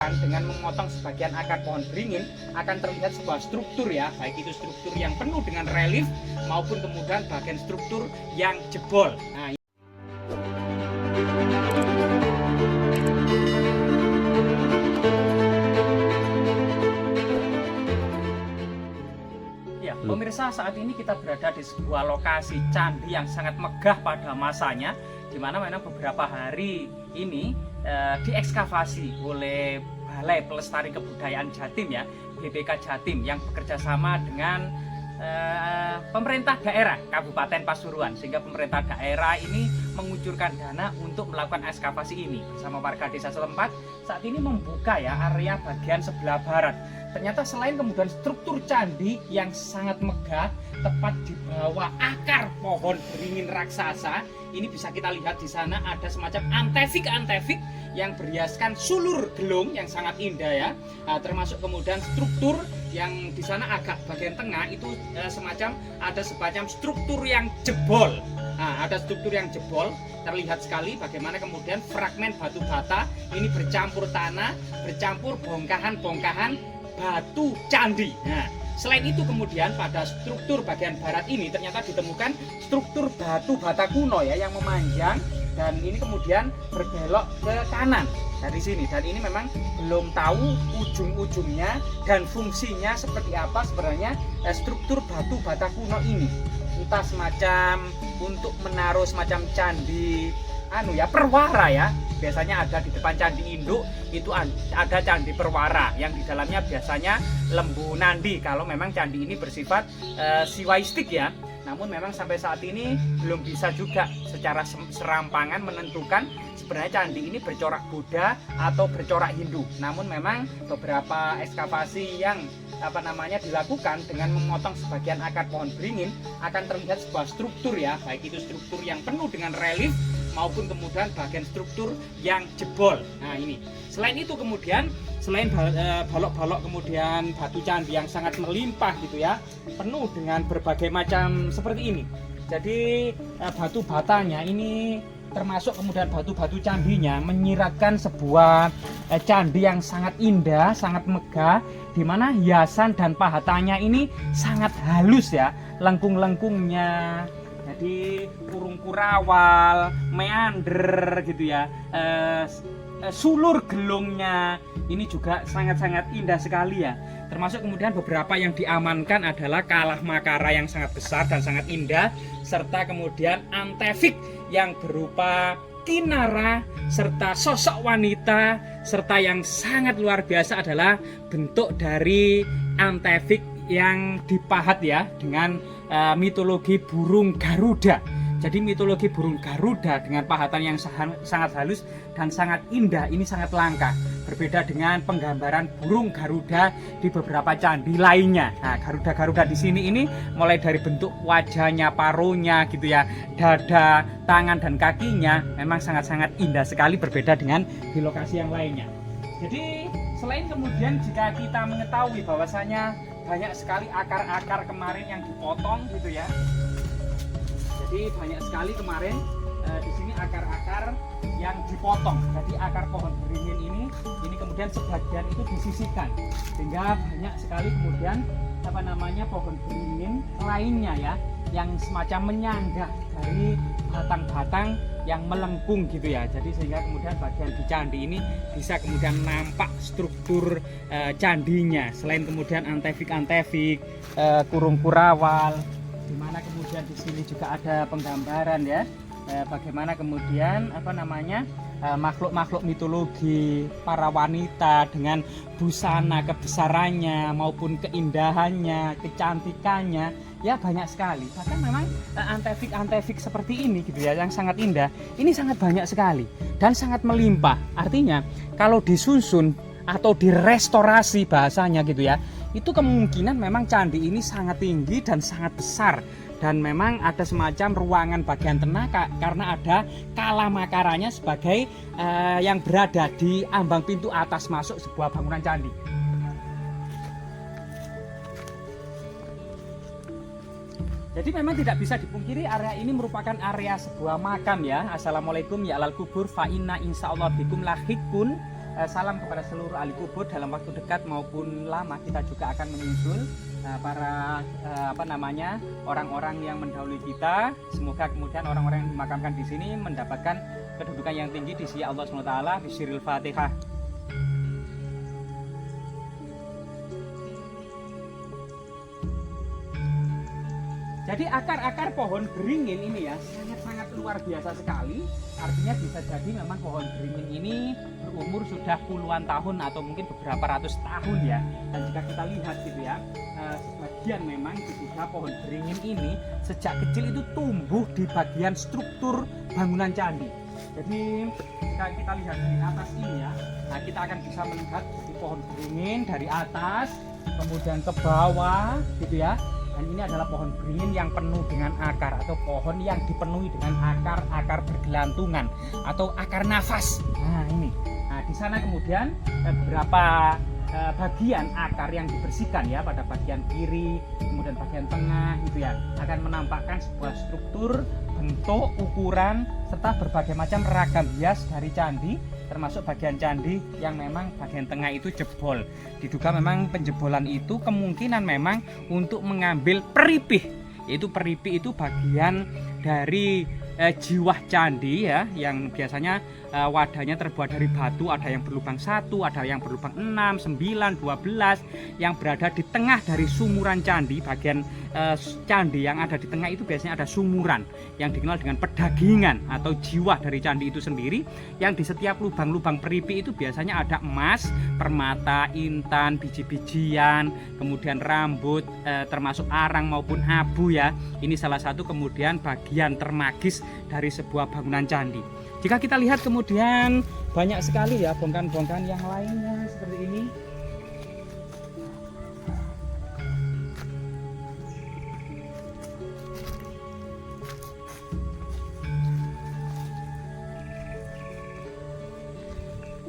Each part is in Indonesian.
Dengan memotong sebagian akar pohon beringin akan terlihat sebuah struktur ya, baik itu struktur yang penuh dengan relief maupun kemudian bagian struktur yang jebol. Nah, ya, pemirsa, saat ini kita berada di sebuah lokasi candi yang sangat megah pada masanya, di mana memang beberapa hari ini diekskavasi oleh Balai Pelestari Kebudayaan Jatim ya, BPK Jatim, yang bekerja sama dengan pemerintah daerah Kabupaten Pasuruan, sehingga pemerintah daerah ini mengucurkan dana untuk melakukan ekskavasi ini bersama warga desa setempat. Saat ini membuka ya area bagian sebelah barat. Ternyata selain kemudian struktur candi yang sangat megah tepat di bawah akar pohon beringin raksasa, ini bisa kita lihat di sana ada semacam antefik yang berhiaskan sulur gelung yang sangat indah ya. Nah, termasuk kemudian struktur yang di sana agak bagian tengah itu semacam struktur yang jebol. Nah, ada struktur yang jebol, terlihat sekali bagaimana kemudian fragmen batu bata ini bercampur tanah, bercampur bongkahan-bongkahan batu candi. Nah, selain itu kemudian pada struktur bagian barat ini ternyata ditemukan struktur batu bata kuno ya yang memanjang, dan ini kemudian berbelok ke kanan dari sini, dan ini memang belum tahu ujung-ujungnya dan fungsinya seperti apa sebenarnya struktur batu bata kuno ini. Entah semacam untuk menaruh semacam candi perwara ya. Biasanya ada di depan candi induk itu ada candi perwara yang di dalamnya biasanya lembu nandi kalau memang candi ini bersifat siwaistik ya. Namun memang sampai saat ini belum bisa juga secara serampangan menentukan sebenarnya candi ini bercorak Buddha atau bercorak Hindu. Namun memang beberapa ekskavasi yang dilakukan dengan memotong sebagian akar pohon beringin akan terlihat sebuah struktur ya, baik itu struktur yang penuh dengan relief maupun kemudian bagian struktur yang jebol. Nah, ini selain itu kemudian selain balok-balok kemudian batu candi yang sangat melimpah gitu ya, penuh dengan berbagai macam seperti ini. Jadi batu batanya ini termasuk kemudian batu-batu candinya menyiratkan sebuah candi yang sangat indah, sangat megah, di mana hiasan dan pahatannya ini sangat halus ya, lengkung-lengkungnya. Jadi kurung kurawal, meander gitu ya, sulur gelungnya ini juga sangat-sangat indah sekali ya. Termasuk kemudian beberapa yang diamankan adalah kalah makara yang sangat besar dan sangat indah, serta kemudian antefik yang berupa kinara, serta sosok wanita, serta yang sangat luar biasa adalah bentuk dari antefik yang dipahat ya dengan mitologi burung Garuda. Jadi mitologi burung Garuda dengan pahatan yang sangat halus dan sangat indah ini sangat langka. Berbeda dengan penggambaran burung Garuda di beberapa candi lainnya. Nah, Garuda-Garuda di sini ini mulai dari bentuk wajahnya, paruhnya gitu ya, dada, tangan dan kakinya memang sangat-sangat indah sekali, berbeda dengan di lokasi yang lainnya. Jadi selain kemudian jika kita mengetahui bahwasanya banyak sekali akar-akar kemarin yang dipotong gitu ya. Jadi banyak sekali kemarin di sini akar-akar yang dipotong. Jadi akar pohon beringin ini kemudian sebagian itu disisihkan, sehingga banyak sekali kemudian pohon beringin lainnya ya yang semacam menyanggah dari batang-batang yang melengkung gitu ya. Jadi sehingga kemudian bagian di candi ini bisa kemudian nampak struktur candinya. Selain kemudian antefik, kurung kurawal, di mana kemudian di sini juga ada penggambaran ya, bagaimana kemudian makhluk-makhluk mitologi, para wanita dengan busana kebesarannya maupun keindahannya, kecantikannya, ya banyak sekali. Bahkan memang antefik seperti ini gitu ya, yang sangat indah, ini sangat banyak sekali dan sangat melimpah. Artinya kalau disusun atau direstorasi bahasanya gitu ya, itu kemungkinan memang candi ini sangat tinggi dan sangat besar, dan memang ada semacam ruangan bagian tengah karena ada kala makaranya sebagai yang berada di ambang pintu atas masuk sebuah bangunan candi. Jadi memang tidak bisa dipungkiri area ini merupakan area sebuah makam ya. Assalamualaikum ya alal kubur fa inna insyaallah bikum lahikun. salam kepada seluruh ahli kubur. Dalam waktu dekat maupun lama kita juga akan menyusul para orang-orang yang mendahului kita. Semoga kemudian orang-orang yang dimakamkan di sini mendapatkan kedudukan yang tinggi di sisi Allah SWT. Bismillahirrahmanirrahim. Fatihah. Jadi akar-akar pohon beringin ini ya sangat-sangat luar biasa sekali. Artinya bisa jadi memang pohon beringin ini berumur sudah puluhan tahun atau mungkin beberapa ratus tahun ya. Dan jika kita lihat gitu ya, sebagian memang diduga pohon beringin ini sejak kecil itu tumbuh di bagian struktur bangunan candi. Jadi jika kita lihat di atas ini ya, nah kita akan bisa melihat jadi pohon beringin dari atas kemudian ke bawah gitu ya. Dan ini adalah pohon beringin yang penuh dengan akar atau pohon yang dipenuhi dengan akar bergelantungan atau akar nafas. Nah ini, nah di sana kemudian beberapa bagian akar yang dibersihkan ya pada bagian kiri, kemudian bagian tengah gitu ya, akan menampakkan sebuah struktur, bentuk, ukuran serta berbagai macam ragam hias dari candi, termasuk bagian candi yang memang bagian tengah itu jebol. Diduga memang penjebolan itu kemungkinan memang untuk mengambil peripih, yaitu peripih itu bagian dari jiwah candi ya, yang biasanya wadahnya terbuat dari batu, ada yang berlubang 1, ada yang berlubang 6, 9, 12, yang berada di tengah dari sumuran candi. Bagian candi yang ada di tengah itu biasanya ada sumuran yang dikenal dengan pedagingan atau jiwah dari candi itu sendiri, yang di setiap lubang-lubang peripi itu biasanya ada emas, permata, intan, biji-bijian, kemudian rambut, termasuk arang maupun abu ya. Ini salah satu kemudian bagian termagis dari sebuah bangunan candi. Jika kita lihat kemudian banyak sekali ya bongkahan-bongkahan yang lainnya seperti ini.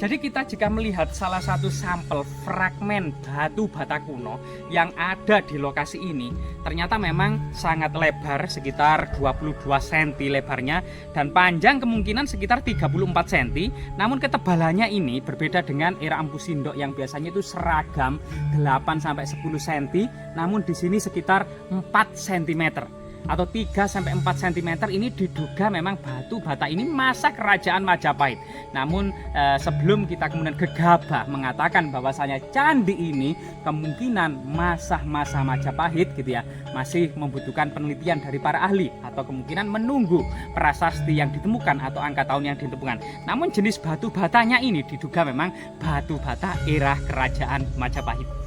Jadi kita jika melihat salah satu sampel fragmen batu bata kuno yang ada di lokasi ini, ternyata memang sangat lebar, sekitar 22 cm lebarnya, dan panjang kemungkinan sekitar 34 cm. Namun ketebalannya ini berbeda dengan era Empu Sindok yang biasanya itu seragam 8-10 cm, namun di sini sekitar 4 cm. Atau 3-4 cm. Ini diduga memang batu bata ini masa kerajaan Majapahit. Namun sebelum kita kemudian gegabah mengatakan bahwasanya candi ini kemungkinan masa Majapahit gitu ya, masih membutuhkan penelitian dari para ahli atau kemungkinan menunggu prasasti yang ditemukan atau angka tahun yang ditemukan. Namun jenis batu batanya ini diduga memang batu bata era kerajaan Majapahit.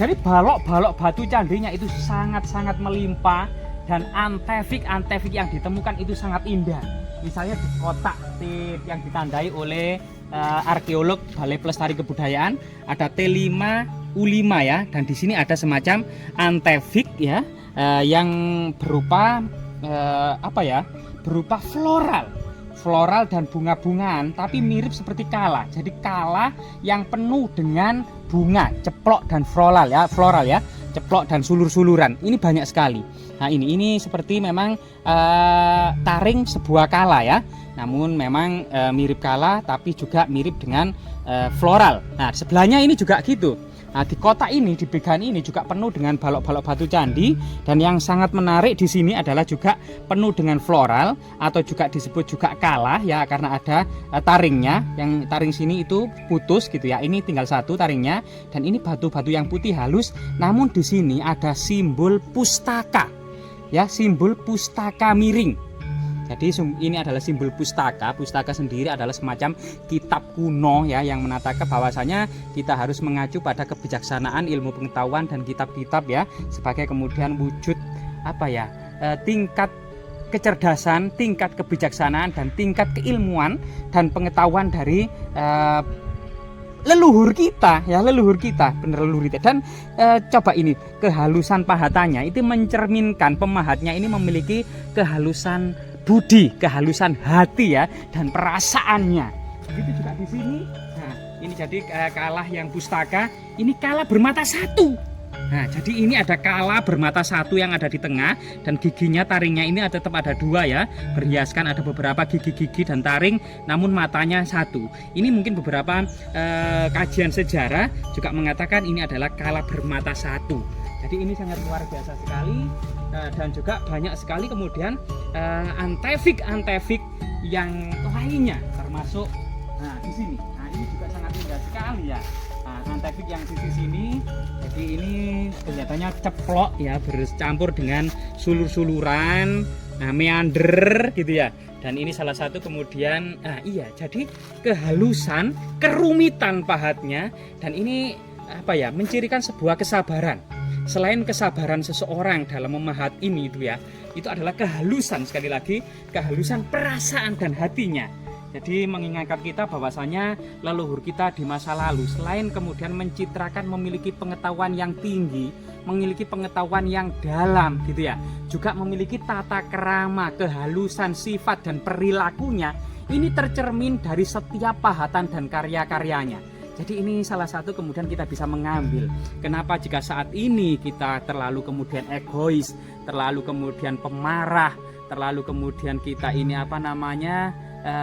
Jadi balok-balok batu candinya itu sangat-sangat melimpah, dan antefik yang ditemukan itu sangat indah. Misalnya di kotak yang ditandai oleh arkeolog Balai Pelestari Kebudayaan ada T5U5 ya, dan di sini ada semacam antefik ya, yang berupa berupa floral dan bunga-bungaan, tapi mirip seperti kala. Jadi kala yang penuh dengan bunga, ceplok dan floral ya, ceplok dan sulur-suluran. Ini banyak sekali. Nah, ini seperti memang taring sebuah kala ya. Namun memang mirip kala tapi juga mirip dengan floral. Nah, sebelahnya ini juga gitu. Nah, di kotak ini, di began ini juga penuh dengan balok-balok batu candi, dan yang sangat menarik di sini adalah juga penuh dengan floral atau juga disebut juga kala ya, karena ada taringnya. Yang taring sini itu putus gitu ya. Ini tinggal satu taringnya, dan ini batu-batu yang putih halus. Namun di sini ada simbol pustaka ya, simbol pustaka miring. Jadi ini adalah simbol pustaka. Pustaka sendiri adalah semacam kitab kuno ya, yang menatakan bahwasanya kita harus mengacu pada kebijaksanaan, ilmu pengetahuan dan kitab-kitab ya, sebagai kemudian wujud tingkat kecerdasan, tingkat kebijaksanaan dan tingkat keilmuan dan pengetahuan dari leluhur kita ya, bener leluhur kita. Dan coba ini kehalusan pahatannya itu mencerminkan pemahatnya ini memiliki kehalusan budi, kehalusan hati ya, dan perasaannya. Begitu juga di sini. Nah, Ini jadi kala yang pustaka, ini kala bermata satu. Nah, jadi ini ada kala bermata satu yang ada di tengah, dan giginya, taringnya ini tetap ada dua ya, berhiaskan ada beberapa gigi-gigi dan taring, namun matanya satu. Ini mungkin beberapa kajian sejarah juga mengatakan ini adalah kala bermata satu. Jadi ini sangat luar biasa sekali, dan juga banyak sekali kemudian antefik yang lainnya, termasuk di sini. Nah, ini juga sangat indah sekali ya. Antefik yang sisi sini, jadi ini kelihatannya ceplok ya, bercampur dengan sulur-suluran, meander gitu ya. Dan ini salah satu kemudian, iya, jadi kehalusan, kerumitan pahatnya, dan ini apa ya, mencirikan sebuah kesabaran. Selain kesabaran seseorang dalam memahat ini itu ya, itu adalah kehalusan, sekali lagi kehalusan perasaan dan hatinya. Jadi mengingatkan kita bahwasanya leluhur kita di masa lalu selain kemudian mencitrakan memiliki pengetahuan yang tinggi, memiliki pengetahuan yang dalam gitu ya, juga memiliki tata kerama, kehalusan sifat dan perilakunya. Ini tercermin dari setiap pahatan dan karya-karyanya. Jadi ini salah satu kemudian kita bisa mengambil. Kenapa jika saat ini kita terlalu kemudian egois, terlalu kemudian pemarah, terlalu kemudian kita ini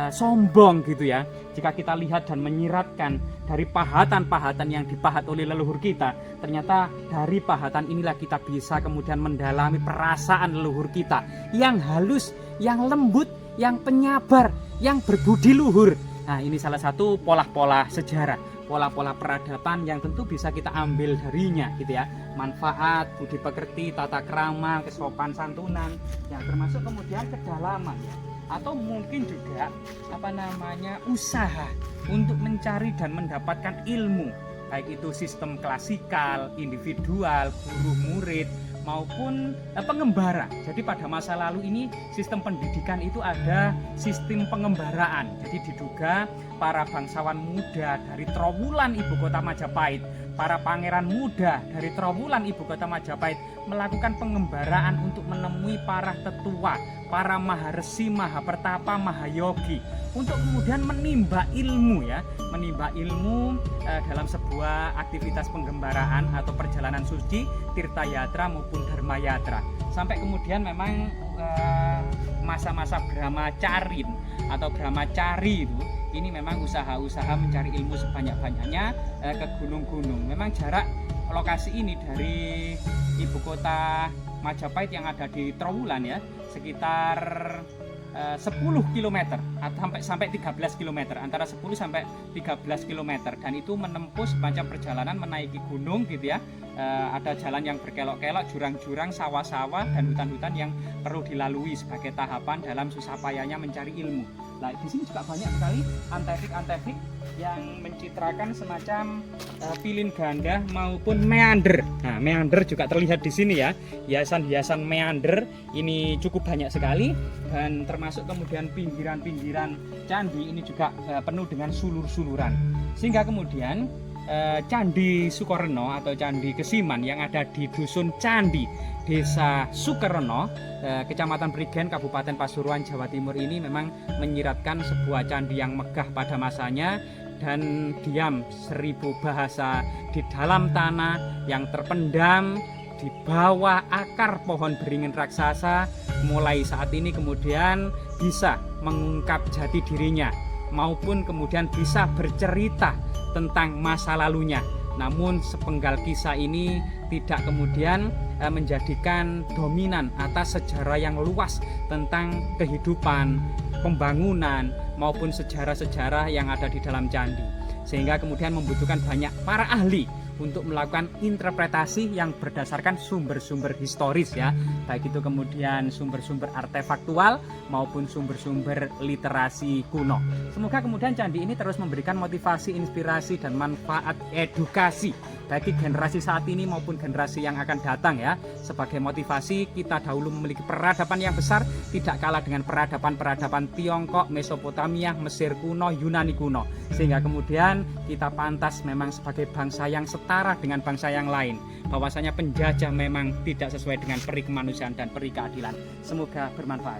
sombong gitu ya. Jika kita lihat dan menyiratkan dari pahatan-pahatan yang dipahat oleh leluhur kita, ternyata dari pahatan inilah kita bisa kemudian mendalami perasaan leluhur kita yang halus, yang lembut, yang penyabar, yang berbudi luhur. Nah, ini salah satu pola-pola sejarah, pola-pola peradaban yang tentu bisa kita ambil darinya gitu ya. Manfaat, budi pekerti, tata krama, kesopan santunan, yang termasuk kemudian kedalaman ya. Atau mungkin juga usaha untuk mencari dan mendapatkan ilmu, baik itu sistem klasikal, individual, guru murid maupun pengembara. Jadi pada masa lalu ini sistem pendidikan itu ada sistem pengembaraan. Jadi diduga para bangsawan muda dari Trowulan ibu kota Majapahit, para pangeran muda dari Trowulan ibu kota Majapahit melakukan pengembaraan untuk menemui para tetua, para maharesi, mahapertapa, mahayogi, untuk kemudian menimba ilmu ya, menimba ilmu dalam sebuah aktivitas penggembaraan atau perjalanan suci, tirta yatra maupun dharma yatra. Sampai kemudian memang masa-masa brahmacarin atau brahmacari itu, ini memang usaha-usaha mencari ilmu sebanyak-banyaknya ke gunung-gunung. Memang jarak lokasi ini dari ibu kota Majapahit yang ada di Trowulan ya, sekitar 10 km atau sampai 13 km, antara 10 sampai 13 km, dan itu menempuh semacam perjalanan menaiki gunung gitu ya. Ada jalan yang berkelok-kelok, jurang-jurang, sawah-sawah, dan hutan-hutan yang perlu dilalui sebagai tahapan dalam susah payahnya mencari ilmu. Nah, di sini juga banyak sekali antefik yang mencitrakan semacam pilin ganda maupun meander. Nah, meander juga terlihat di sini ya. Hiasan-hiasan meander ini cukup banyak sekali, dan termasuk kemudian pinggiran-pinggiran candi ini juga penuh dengan sulur-suluran. Sehingga kemudian Candi Sukorno atau Candi Kesiman yang ada di Dusun Candi, Desa Sukorno, Kecamatan Prigen, Kabupaten Pasuruan, Jawa Timur ini memang menyiratkan sebuah candi yang megah pada masanya dan diam 1000 bahasa di dalam tanah yang terpendam di bawah akar pohon beringin raksasa. Mulai saat ini kemudian bisa mengungkap jati dirinya maupun kemudian bisa bercerita tentang masa lalunya. Namun sepenggal kisah ini tidak kemudian menjadikan dominan atas sejarah yang luas tentang kehidupan, pembangunan maupun sejarah-sejarah yang ada di dalam candi, sehingga kemudian membutuhkan banyak para ahli untuk melakukan interpretasi yang berdasarkan sumber-sumber historis ya, baik itu kemudian sumber-sumber artefaktual maupun sumber-sumber literasi kuno. Semoga kemudian candi ini terus memberikan motivasi, inspirasi, dan manfaat edukasi bagi generasi saat ini maupun generasi yang akan datang ya. Sebagai motivasi, kita dahulu memiliki peradaban yang besar, tidak kalah dengan peradaban-peradaban Tiongkok, Mesopotamia, Mesir kuno, Yunani kuno, sehingga kemudian kita pantas memang sebagai bangsa yang setara dengan bangsa yang lain, bahwasanya penjajah memang tidak sesuai dengan peri kemanusiaan dan peri keadilan. Semoga bermanfaat.